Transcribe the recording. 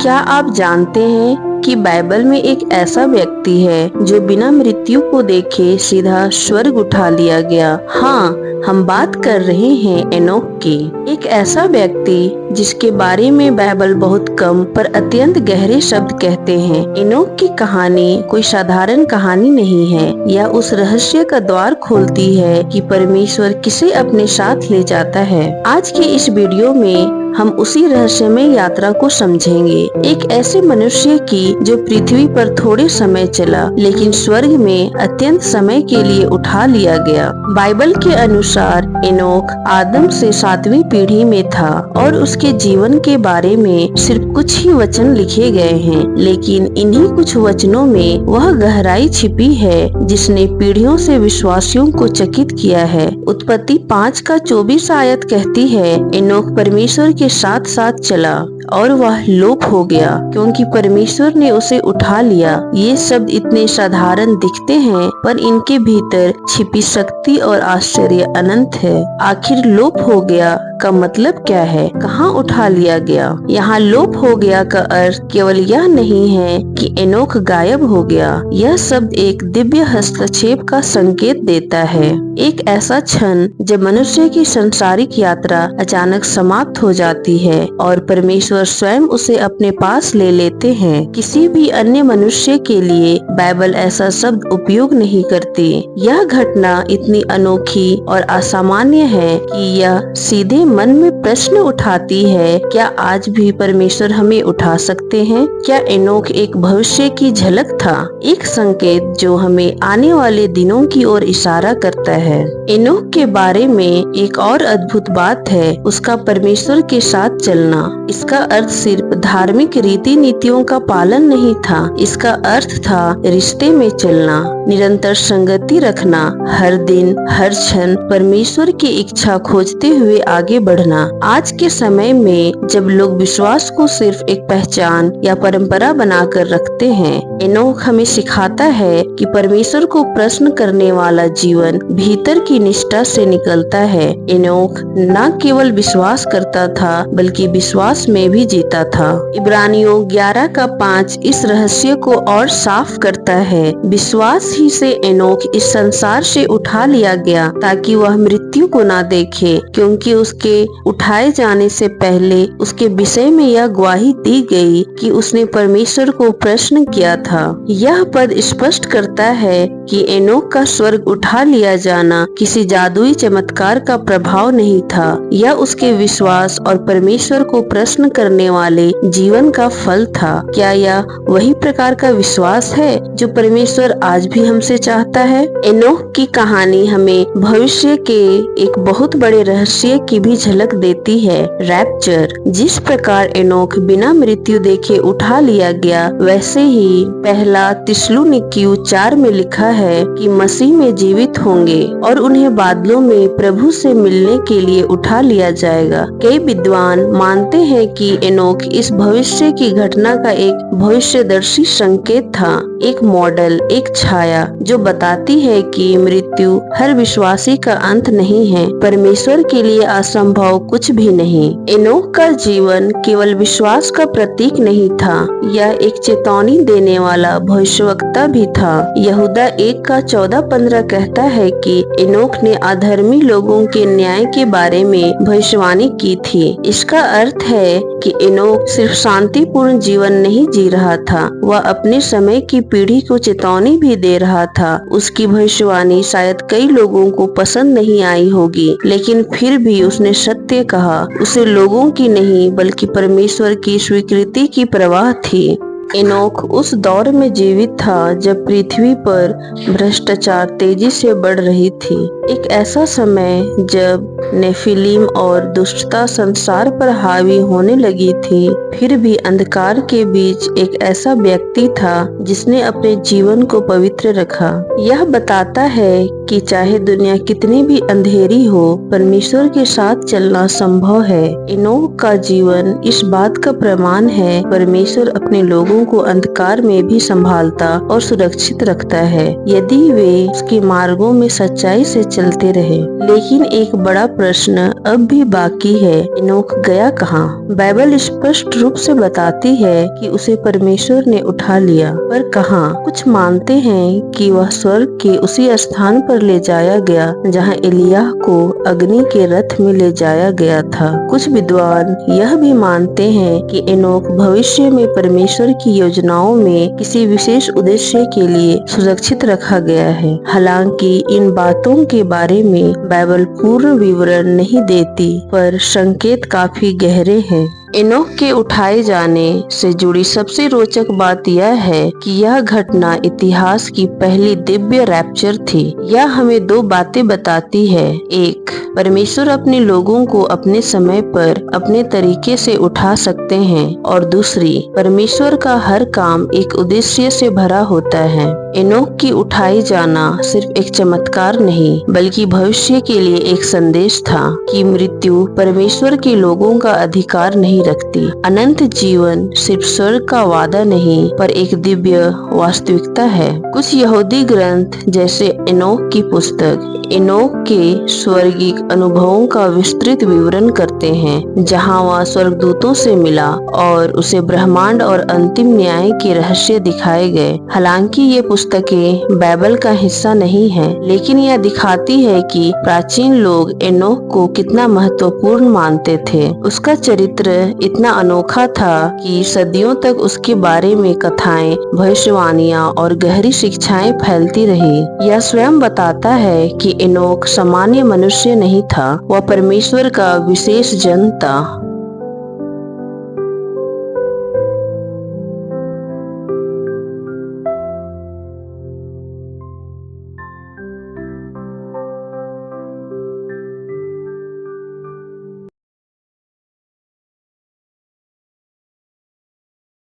क्या आप जानते हैं कि बाइबल में एक ऐसा व्यक्ति है जो बिना मृत्यु को देखे सीधा स्वर्ग उठा लिया गया। हाँ, हम बात कर रहे हैं एनोक की। एक ऐसा व्यक्ति जिसके बारे में बाइबल बहुत कम पर अत्यंत गहरे शब्द कहते हैं। एनोक की कहानी कोई साधारण कहानी नहीं है। यह उस रहस्य का द्वार खोलती है कि परमेश्वर किसे अपने साथ ले जाता है। आज के इस वीडियो में हम उसी रहस्यमय यात्रा को समझेंगे। एक ऐसे मनुष्य की जो पृथ्वी पर थोड़े समय चला लेकिन स्वर्ग में अत्यंत समय के लिए उठा लिया गया। बाइबल के अनुसार एनोक आदम से 7वीं पीढ़ी में था और उसके जीवन के बारे में सिर्फ कुछ ही वचन लिखे गए हैं, लेकिन इन्हीं कुछ वचनों में वह गहराई छिपी है जिसने पीढ़ियों से विश्वासियों को चकित किया है। उत्पत्ति 5 का 24 आयत कहती है, एनोक परमेश्वर के साथ साथ चला और वह लोप हो गया क्योंकि परमेश्वर ने उसे उठा लिया। ये शब्द इतने साधारण दिखते हैं पर इनके भीतर छिपी शक्ति और आश्चर्य अनंत है। आखिर लोप हो गया का मतलब क्या है? कहाँ उठा लिया गया? यहाँ लोप हो गया का अर्थ केवल यह नहीं है कि एनोक गायब हो गया। यह शब्द एक दिव्य हस्तक्षेप का संकेत देता है। एक ऐसा क्षण जब मनुष्य की सांसारिक यात्रा अचानक समाप्त हो जाती है और परमेश्वर स्वयं उसे अपने पास ले लेते हैं। किसी भी अन्य मनुष्य के लिए बाइबल ऐसा शब्द उपयोग नहीं करती। यह घटना इतनी अनोखी और असामान्य है कि यह सीधे मन में प्रश्न उठाती है, क्या आज भी परमेश्वर हमें उठा सकते हैं? क्या एनोक एक भविष्य की झलक था, एक संकेत जो हमें आने वाले दिनों की ओर इशारा करता है। एनोक के बारे में एक और अद्भुत बात है उसका परमेश्वर के साथ चलना। इसका अर्थ सिर्फ धार्मिक रीति नीतियों का पालन नहीं था, इसका अर्थ था रिश्ते में चलना, निरंतर संगति रखना, हर दिन हर क्षण परमेश्वर की इच्छा खोजते हुए आगे बढ़ना। आज के समय में जब लोग विश्वास को सिर्फ एक पहचान या परंपरा बनाकर रखते हैं, एनोक हमें सिखाता है कि परमेश्वर को प्रश्न करने वाला जीवन भीतर की निष्ठा से निकलता है। एनोक न केवल विश्वास करता था बल्कि विश्वास में भी जीता था। इब्रानियों 11 का 5 इस रहस्य को और साफ करता है। विश्वास ही से एनोक इस संसार से उठा लिया गया ताकि वह मृत्यु को ना देखे, क्योंकि उसके उठाए जाने से पहले उसके विषय में यह गवाही दी गई कि उसने परमेश्वर को प्रश्न किया था। यह पद स्पष्ट करता है कि एनोक का स्वर्ग उठा लिया जाना किसी जादुई चमत्कार का प्रभाव नहीं था। यह उसके विश्वास और परमेश्वर को प्रश्न करने वाले जीवन का फल था। क्या यह वही प्रकार का विश्वास है जो परमेश्वर आज भी हमसे चाहता है? एनोक की कहानी हमें भविष्य के एक बहुत बड़े रहस्य की भी झलक देती है, रैप्चर। जिस प्रकार एनोक बिना मृत्यु देखे उठा लिया गया, वैसे ही पहला थिस्सलुनीकियों 4 में लिखा है कि मसीह में जीवित होंगे और उन्हें बादलों में प्रभु से मिलने के लिए उठा लिया जाएगा। कई विद्वान मानते हैं कि एनोक इस भविष्य की घटना का एक भविष्यदर्शी संकेत था, एक मॉडल, एक छाया जो बताती है कि मृत्यु हर विश्वासी का अंत नहीं है। परमेश्वर के लिए असंभव कुछ भी नहीं। एनोक का जीवन केवल विश्वास का प्रतीक नहीं था, यह एक चेतावनी देने वाला भविष्यवक्ता भी था। यहूदा 1 का 14-15 कहता है कि एनोक ने अधर्मी लोगों के न्याय के बारे में भविष्यवाणी की थी। इसका अर्थ है कि एनोक सिर्फ शांतिपूर्ण जीवन नहीं जी रहा था, वह अपने समय की पीढ़ी को चेतावनी भी दे रहा था। उसकी भविष्यवाणी शायद कई लोगों को पसंद नहीं आई होगी, लेकिन फिर भी उसने सत्य कहा। उसे लोगों की नहीं बल्कि परमेश्वर की स्वीकृति की परवाह थी। एनोक उस दौर में जीवित था जब पृथ्वी पर भ्रष्टाचार तेजी से बढ़ रही थी। एक ऐसा समय जब नेफिलीम और दुष्टता संसार पर हावी होने लगी थी। फिर भी अंधकार के बीच एक ऐसा व्यक्ति था जिसने अपने जीवन को पवित्र रखा। यह बताता है कि चाहे दुनिया कितनी भी अंधेरी हो, परमेश्वर के साथ चलना संभव है। एनोक का जीवन इस बात का प्रमाण है। परमेश्वर अपने लोगों को अंधकार में भी संभालता और सुरक्षित रखता है, यदि वे उसके मार्गों में सच्चाई से चलते रहे। लेकिन एक बड़ा प्रश्न अब भी बाकी है, एनोक गया कहाँ? बाइबल स्पष्ट रूप से बताती है कि उसे परमेश्वर ने उठा लिया, पर कहाँ? कुछ मानते हैं कि वह स्वर्ग के उसी स्थान पर ले जाया गया जहाँ एलिय्याह को अग्नि के रथ में ले जाया गया था। कुछ विद्वान यह भी मानते हैं कि एनोक भविष्य में परमेश्वर की योजनाओं में किसी विशेष उद्देश्य के लिए सुरक्षित रखा गया है। हालांकि इन बातों के बारे में बाइबल पूर्ण विवरण नहीं देती, पर संकेत काफी गहरे हैं। एनोक के उठाए जाने से जुड़ी सबसे रोचक बात यह है कि यह घटना इतिहास की पहली दिव्य रैप्चर थी। यह हमें दो बातें बताती है। एक, परमेश्वर अपने लोगों को अपने समय पर अपने तरीके से उठा सकते हैं, और दूसरी, परमेश्वर का हर काम एक उद्देश्य से भरा होता है। एनोक की उठाई जाना सिर्फ एक चमत्कार नहीं, बल्कि भविष्य के लिए एक संदेश था कि मृत्यु परमेश्वर के लोगों का अधिकार नहीं रखती। अनंत जीवन सिर्फ स्वर्ग का वादा नहीं, पर एक दिव्य वास्तविकता है। कुछ यहूदी ग्रंथ जैसे एनोक की पुस्तक एनोक के स्वर्गिक अनुभवों का विस्तृत विवरण करते हैं, जहां वह स्वर्गदूतों से मिला और उसे ब्रह्मांड और अंतिम न्याय के रहस्य दिखाए गए। हालांकि ये पुस्तकें बाइबल का हिस्सा नहीं है, लेकिन यह दिखाती है कि प्राचीन लोग एनोक को कितना महत्वपूर्ण मानते थे। उसका चरित्र इतना अनोखा था कि सदियों तक उसके बारे में कथाएं, भविष्यवाणियां और गहरी शिक्षाएं फैलती रही। यह स्वयं बताता है कि एनोक सामान्य मनुष्य नहीं था, वह परमेश्वर का विशेष जन था।